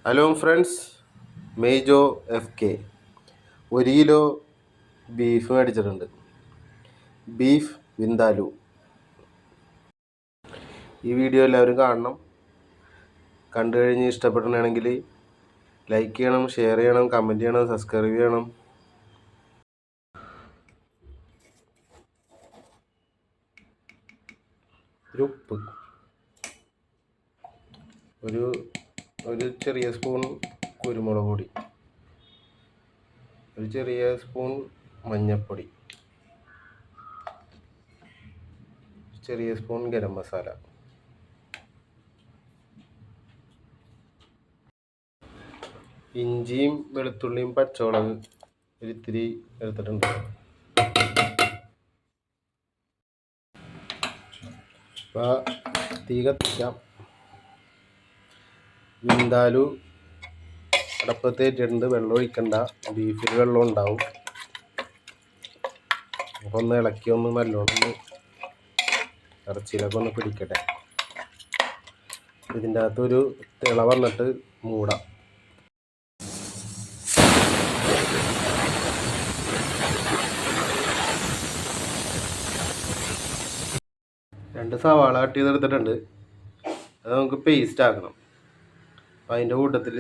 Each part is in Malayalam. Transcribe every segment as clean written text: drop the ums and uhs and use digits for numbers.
Hello friends, Mejo FK 1 kilo beef മേടിച്ചിട്ടുണ്ട്. ബീഫ് വിന്താലു. ഈ വീഡിയോ എല്ലാവരും കാണണം. കണ്ടു കഴിഞ്ഞ് ഇഷ്ടപ്പെടണമെങ്കിൽ ലൈക്ക് ചെയ്യണം, ഷെയർ ചെയ്യണം, കമൻറ്റ് ചെയ്യണം, സബ്സ്ക്രൈബ് ചെയ്യണം. ഉപ്പ്, ഒരു ചെറിയ സ്പൂൺ കുരുമുളക് പൊടി, ഒരു ചെറിയ സ്പൂൺ മഞ്ഞൾപ്പൊടി, ചെറിയ സ്പൂൺ ഗരം മസാല, ഇഞ്ചിയും വെളുത്തുള്ളിയും പച്ചമുളക് ഒരിത്തിരി എടുത്തിട്ടുണ്ട്. അപ്പോൾ തീ കത്തിക്കാം. വിന്താലു അടപ്പത്ത് ഇട്ടിട്ടുണ്ട്. വെള്ളം ഒഴിക്കണ്ട, ബീഫിൽ വെള്ളം ഉണ്ടാവും. അപ്പോൾ ഒന്ന് ഇളക്കി നല്ലോണം ഇറച്ചിയിലൊക്കെ പിടിക്കട്ടെ. ഇതിൻ്റെ അകത്തൊരു തിള വന്നിട്ട് മൂടാം. രണ്ട് സവാള കട്ട് ചെയ്തെടുത്തിട്ടുണ്ട്. അത് നമുക്ക് പേസ്റ്റ് ആക്കണം. അപ്പോൾ അതിൻ്റെ കൂട്ടത്തിൽ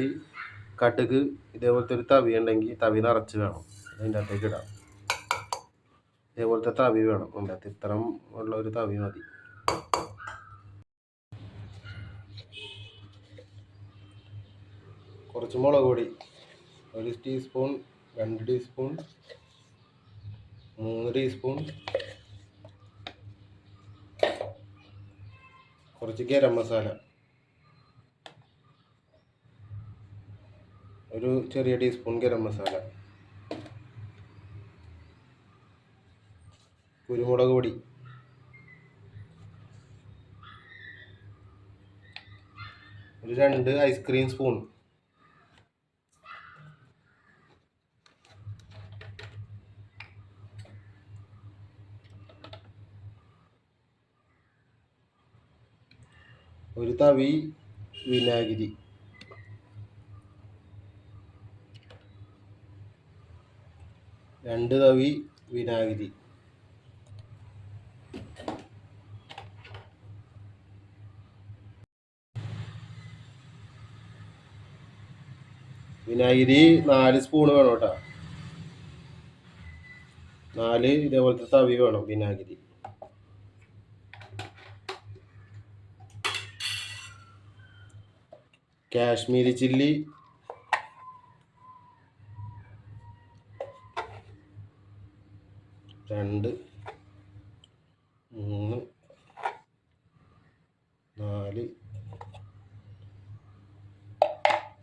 കടുക് ഇതേപോലത്തെ ഒരു തവി ഉണ്ടെങ്കിൽ തവി നിറച്ച് വേണം അതിൻ്റെ അകത്തേക്ക് ഇടാം. ഇതേപോലത്തെ തവി വേണം അതിൻ്റെ അകത്ത്. ഇത്തരം ഉള്ള ഒരു തവി മതി. കുറച്ച് മുളക് പൊടി, 1 ടീസ്പൂൺ, 2 ടീസ്പൂൺ, 3 ടീസ്പൂൺ. കുറച്ച് ഗരം മസാല, ഒരു ചെറിയ ടീസ്പൂൺ ഗരം മസാല, കുരുമുളക് പൊടി, ഒരു 2 ഐസ്ക്രീം സ്പൂൺ, ഒരു തവി വിനാഗിരി, രണ്ട് തവി വിനാഗിരി, വിനാഗിരി 4 സ്പൂൺ വേണം കേട്ടോ. 4 ഇതേപോലത്തെ തവി വേണം വിനാഗിരി. കാശ്മീരി ചില്ലി 2, 3, 4,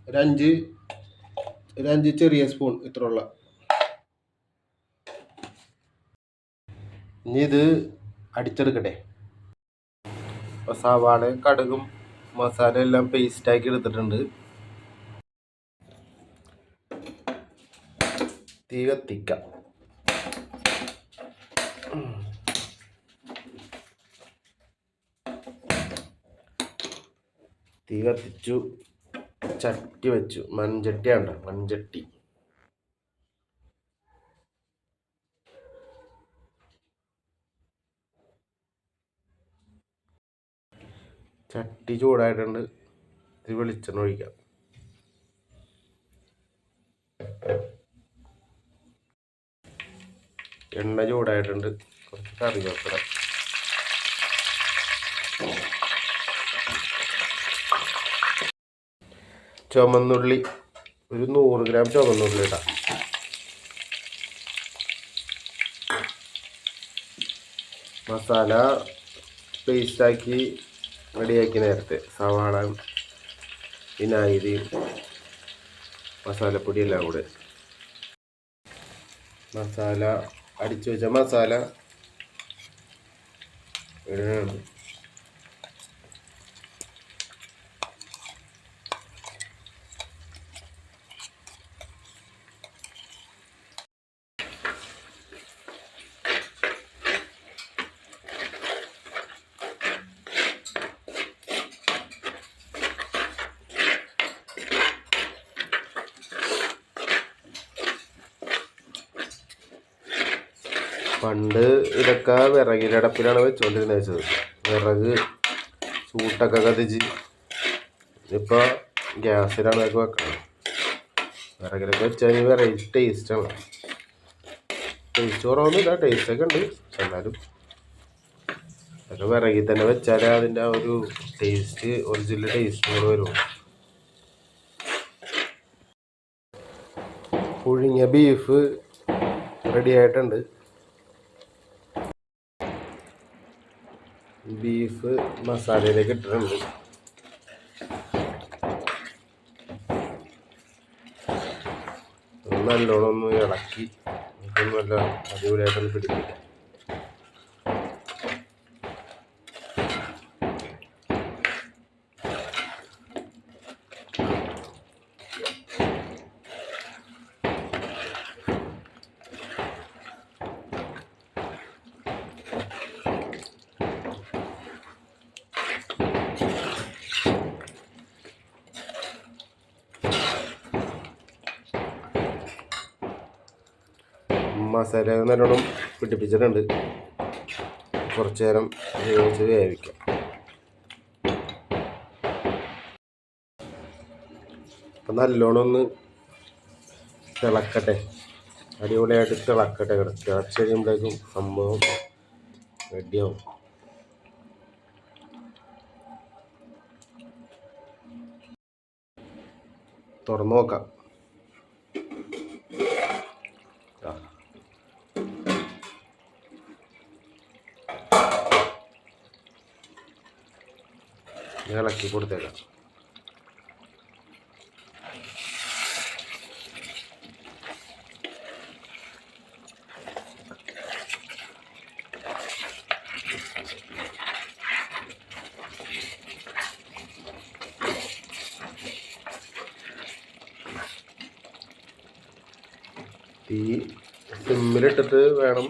ഒരു 5 ചെറിയ സ്പൂൺ ഇത്രയുള്ള. ഇനി ഇത് അടിച്ചെടുക്കട്ടെ. അപ്പോൾ സവാള കടുകും മസാല എല്ലാം പേസ്റ്റാക്കി എടുത്തിട്ടുണ്ട്. തീ കത്തിക്കാം. തീ കത്തിച്ചു, ചട്ടി വെച്ചു. മൺചട്ടിയാണ്, മൺചട്ടി. ചട്ടി ചൂടായിട്ടുണ്ട്. ഇത് വെളിച്ചെണ്ണ ഒഴിക്കാം. എണ്ണ ചൂടായിട്ടുണ്ട്. കുറച്ച് കറിവേപ്പില, ചുമന്നുള്ളി, ഒരു 100 ഗ്രാം ചുമന്നുള്ളി ഇടാം. മസാല പേസ്റ്റാക്കി റെഡിയാക്കി നേരത്തെ സവാള, വിനാഗിരി, മസാലപ്പൊടി എല്ലാം കൂടെ. മസാല അടിച്ചു വെച്ച മസാല ഇടണം. പണ്ട് ഇതൊക്കെ വിറകിലടപ്പിലാണ് വെച്ചുകൊണ്ടിരുന്നത് വെച്ചത്. വിറക് ചൂട്ടൊക്കെ കത്തിച്ച്. ഇപ്പോൾ ഗ്യാസിലാണ് അതൊക്കെ വെക്കുന്നത്. വിറകിലൊക്കെ വെച്ചാൽ വെറൈറ്റി ടേസ്റ്റാണ്. ടേസ്റ്റ് കുറവൊന്നുമില്ല, ടേസ്റ്റൊക്കെ ഉണ്ട്. എന്നാലും അതൊക്കെ വിറകിൽ തന്നെ വെച്ചാൽ അതിൻ്റെ ആ ഒരു ടേസ്റ്റ്, ഒറിജിനൽ ടേസ്റ്റ് കൂടെ വരും. പുഴുങ്ങിയ ബീഫ് റെഡി ആയിട്ടുണ്ട്. ബീഫ് മസാലയിലേക്ക് ഇട്ടിട്ടുണ്ട്. നല്ലോണം ഒന്ന് ഇളക്കി നല്ല അടിപൊളിയായിട്ടൊന്ന് പിടിപ്പിക്കാം. മസാല നല്ലോണം പിടിപ്പിച്ചിട്ടുണ്ട്. കുറച്ച് നേരം ഉപയോഗിച്ച് വേവിക്കാം. അപ്പം നല്ലോണം ഒന്ന് തിളക്കട്ടെ, അടിപൊളിയായിട്ട് തിളക്കട്ടെ. തിളച്ച് കഴിയുമ്പോഴേക്കും സംഭവം റെഡിയാവും. തുറന്നു നോക്കാം. ഇളക്കി കൊടുത്തേക്കാം. തീ സിമ്മിലിട്ടിട്ട് വേണം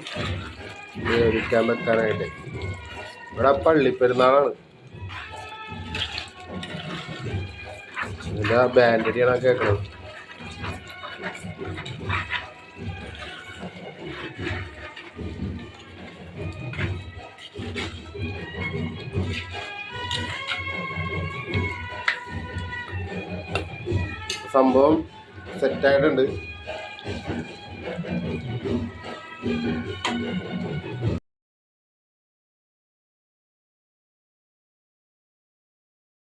വേവിക്കാൻ വെക്കാനായിട്ട്. ഇവിടെ പള്ളിപ്പെരുന്നാളാണ്. ഇതിൻ്റെ ബാൻഡടിയാണ് കേൾക്കണത്. സംഭവം സെറ്റായിട്ടുണ്ട്.